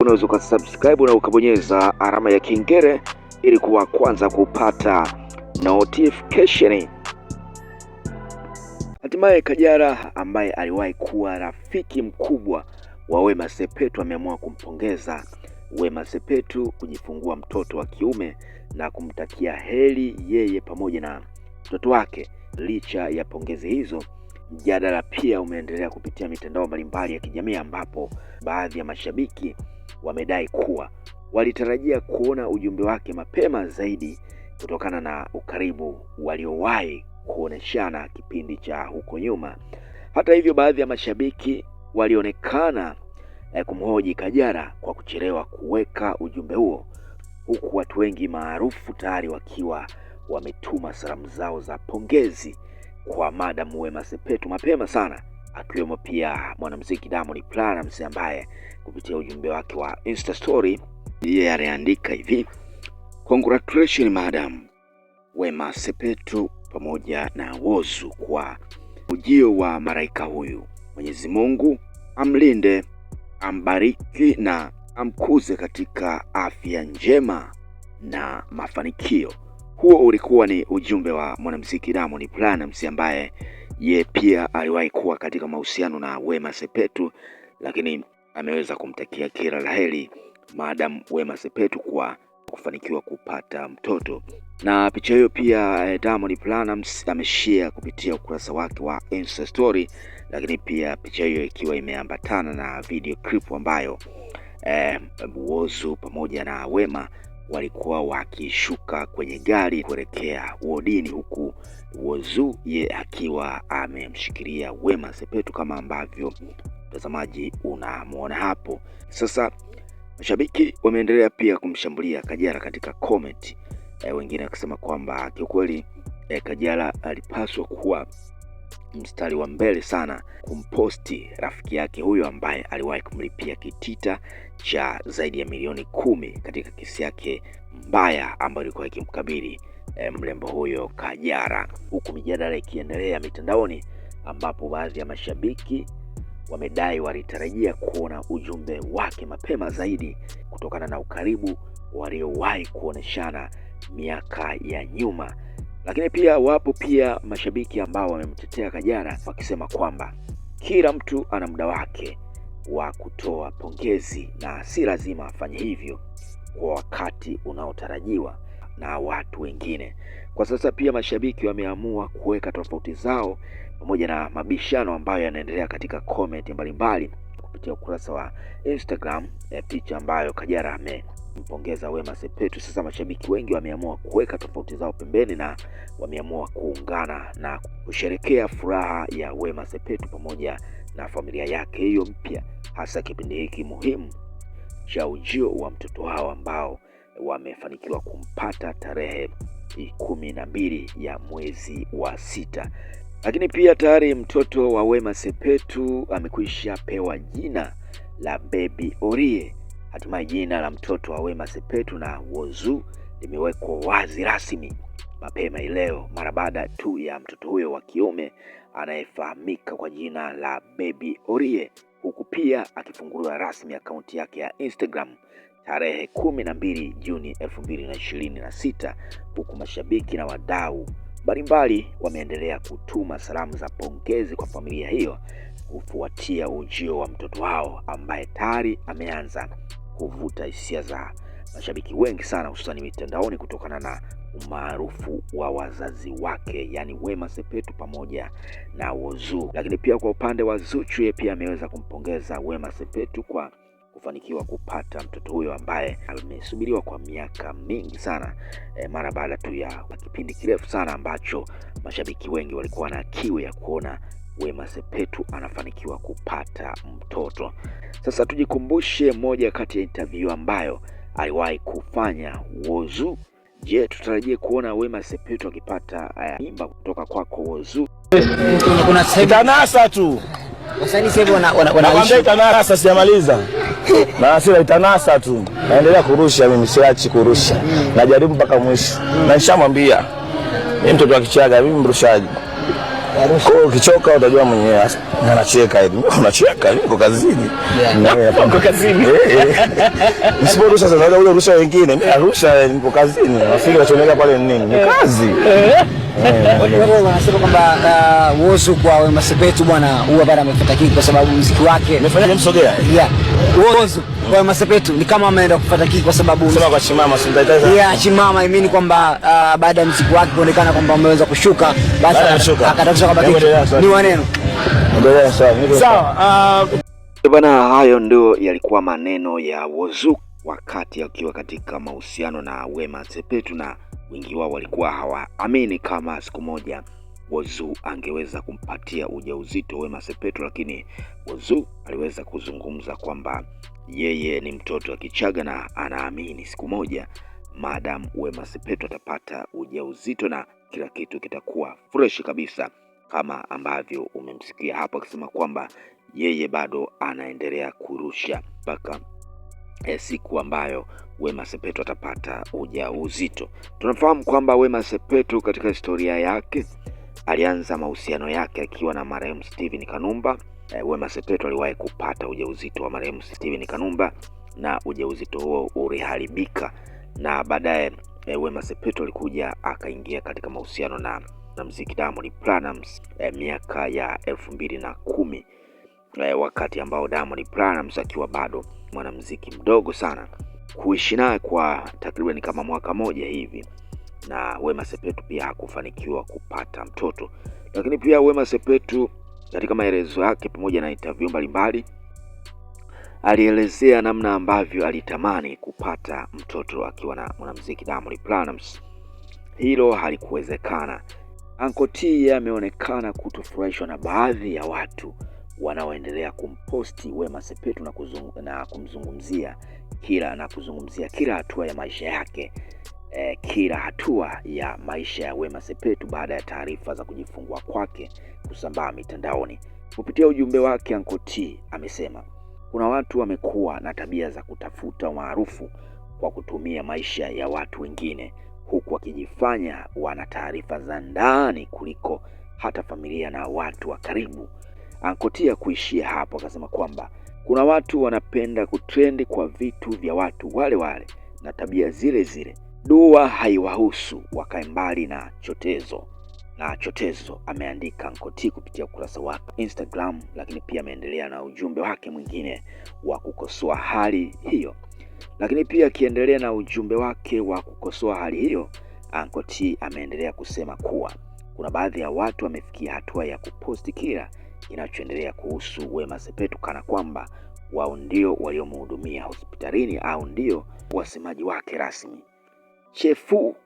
Unaweza kusubscribe na ukabonyeza alama ya kengele ili kuwa kwanza kupata notification. Hatimaye Kajala ambaye aliwahi kuwa rafiki mkubwa wa Wema Sepetu ameamua kumpongeza Wema Sepetu kujifungua mtoto wa kiume na kumtakia heri yeye pamoja na mtoto wake. Licha ya pongezi hizo, mjadala pia umeendelea kupitia mitandao mbalimbali ya kijamii ambapo baadhi ya mashabiki wamedai kuwa walitarajia kuona ujumbe wake mapema zaidi kutokana na ukaribu waliowahi kuoneshana kipindi cha huko nyuma. Hata hivyo, baadhi ya mashabiki walionekana kumhoji Kajala kwa kuchelewa kuweka ujumbe huo, huku watu wengi maarufu tayari wakiwa wametuma salamu zao za pongezi kwa Madam Wema Sepetu mapema sana, akiwemo pia mwanamuziki Diamond Platnumz ambaye kupitia ujumbe wake wa Insta story yeye aliandika hivi: "Congratulations Madam Wema Sepetu pamoja na Whozu kwa ujio wa malaika huyu. Mwenyezi Mungu amlinde, ambariki na amkuze katika afya njema na mafanikio." Huo ulikuwa ni ujumbe wa mwanamuziki Diamond Platnumz ambaye ye pia aliwahi kuwa katika mahusiano na Wema Sepetu, lakini ameweza kumtakia kila laheri Madam Wema Sepetu kwa kufanikiwa kupata mtoto. Na picha hiyo pia Diamond Platnumz ameshare kupitia ukurasa wake wa Insta story, lakini pia picha hiyo ikiwa imeambatana na video clip ambayo Whozu pamoja na Wema walikuwa wakishuka kwenye gari kuelekea wodini, huku Whozu ye akiwa amemshikilia Wema Sepetu kama ambavyo mtazamaji unamuona hapo. Sasa mashabiki wameendelea pia kumshambulia Kajala katika comment, wengine wakisema kwamba kiukweli Kajala alipaswa kuwa mstari wa mbele sana kumposti rafiki yake huyo ambaye aliwahi kumlipia kitita cha zaidi ya milioni 10 katika kesi yake mbaya ambayo ilikuwa ikimkabili mrembo huyo Kajala, huku mijadala ikiendelea mitandaoni ambapo baadhi ya mashabiki wamedai walitarajia kuona ujumbe wake mapema zaidi kutokana na ukaribu waliowahi kuoneshana miaka ya nyuma. Lakini pia wapo pia mashabiki ambao wamemtetea Kajala wakisema kwamba kila mtu ana muda wake wa kutoa pongezi na si lazima afanye hivyo kwa wakati unaotarajiwa na watu wengine. Kwa sasa pia mashabiki wameamua kuweka tofauti zao pamoja na mabishano ambayo yanaendelea katika comment mbalimbali kupitia ukurasa wa Instagram, picha ambayo Kajala mpongeza Wema Sepetu. Sasa mashabiki wengi wameamua kuweka tofauti zao pembeni na wameamua kuungana na kusherekea furaha ya Wema Sepetu pamoja na familia yake hiyo mpya, hasa kipindi hiki muhimu cha ujio wa mtoto wao ambao wamefanikiwa kumpata tarehe 12 ya mwezi wa 6. Lakini pia tayari mtoto wa Wema Sepetu amekwisha pewa jina la Baby Orie. Hatimaye jina la mtoto wa Wema Sepetu na Whozu limewekwa wazi rasmi mapema leo mara baada tu ya mtoto huyo wa kiume anayefahamika kwa jina la Baby Orie, huku pia akifunguliwa rasmi akaunti yake ya Instagram tarehe 12 Juni 2026, huku mashabiki na wadau mbalimbali wameendelea kutuma salamu za pongezi kwa familia hiyo kufuatia ujio wa mtoto wao ambaye tayari ameanza kuvuta hisia za mashabiki wengi sana, hususani mitandaoni kutokana na umaarufu wa wazazi wake, yani Wema Sepetu pamoja na Whozu. Lakini pia kwa upande wa Zuchu, yeye pia ameweza kumpongeza Wema Sepetu kwa kufanikiwa kupata mtoto huyo ambaye amesubiriwa kwa miaka mingi sana, mara baada tu ya kipindi kirefu sana ambacho mashabiki wengi walikuwa na kiu ya kuona Wema Sepetu anafanikiwa kupata mtoto. Sasa tujikumbushe moja kati ya interview ambayo aliwahi kufanya Whozu. Je, tutarajie kuona Wema Sepetu akipata mimba kutoka kwako Whozu? Kuna tanasa tu. Wasanii sasa wanaishi tanasa, sijamaliza. Na sasa tanasa tu. Naendelea kurusha, mimi siachi kurusha. Najaribu mpaka mwisho. Na nishamwambia mimi mtoto wa Kichaga, mimi mrushaji. Kwa ukichoka utajua mwenyewe. Anacheka hivi. Unacheka niko kazini. Niko kazini. Msiporusha sasa unaweza ule rusha wengine. Mimi narusha niko kazini. Nafikiri wachomeka pale ni nini? Ni kazi. Wewe unasema kwamba Whozu kwa Wema Sepetu bwana huwa bado amefuata kiki kwa sababu muziki wake umefanya msogea. Whozu kwa Wema Sepetu ni kama ameenda kufuata kiki kwa sababu sema kwa Chimama simtaitaza. Chimama imini kwamba baada ya muziki wake kuonekana kwamba umeweza kushuka basi akatafuta kwamba ni maneno. Ndio sawa. Bwana, hayo ndio yalikuwa maneno ya Whozu wakati akiwa katika mahusiano na Wema Sepetu, na wengi wao walikuwa hawaamini kama siku moja Whozu angeweza kumpatia ujauzito Wema Sepetu, lakini Whozu aliweza kuzungumza kwamba yeye ni mtoto wa Kichaga na anaamini siku moja madam Wema Sepetu atapata ujauzito na kila kitu kitakuwa fresh kabisa, kama ambavyo umemsikia hapo akisema kwamba yeye bado anaendelea kurusha mpaka siku ambayo Wema Sepetu atapata ujauzito. Tunafahamu kwamba Wema Sepetu katika historia yake alianza mahusiano yake akiwa na marehemu Steven Kanumba. Wema Sepetu aliwahi kupata ujauzito wa marehemu Steven Kanumba na ujauzito huo uliharibika, na baadaye Wema Sepetu alikuja akaingia katika mahusiano na muziki Diamond Platnumz miaka ya 2010, wakati ambao Diamond Platnumz akiwa bado mwanamuziki mdogo sana. Kuishi naye kwa takriban kama mwaka moja hivi, na Wema Sepetu pia hakufanikiwa kupata mtoto. Lakini pia Wema Sepetu katika maelezo yake pamoja na interview mbalimbali alielezea namna ambavyo alitamani kupata mtoto akiwa na mwanamuziki Diamond Platnumz. Hilo halikuwezekana. Uncle T ameonekana kutofurahishwa na baadhi ya watu wanaoendelea kumposti Wema Sepetu na kumzungumzia kila hatua ya maisha yake, kila hatua ya maisha ya Wema Sepetu baada ya taarifa za kujifungua kwake kusambaa mitandaoni. Kupitia ujumbe wake, Uncle T amesema kuna watu wamekuwa na tabia za kutafuta maarufu kwa kutumia maisha ya watu wengine, huku wakijifanya wana taarifa za ndani kuliko hata familia na watu wa karibu. Uncle T kuishia hapo akasema kwamba kuna watu wanapenda kutrendi kwa vitu vya watu wale wale na tabia zile zile. Dua haiwahusu, wakae mbali na chotezo, ameandika Uncle T kupitia ukurasa wake Instagram. Lakini pia ameendelea na ujumbe wake mwingine wa kukosoa hali hiyo. Lakini pia akiendelea na ujumbe wake wa kukosoa hali hiyo, Uncle T ameendelea kusema kuwa kuna baadhi ya watu wamefikia hatua ya kuposti kila inachoendelea kuhusu Wema Sepetu kana kwamba wao ndio waliomhudumia hospitalini au ndio wasemaji wake rasmi. Chefu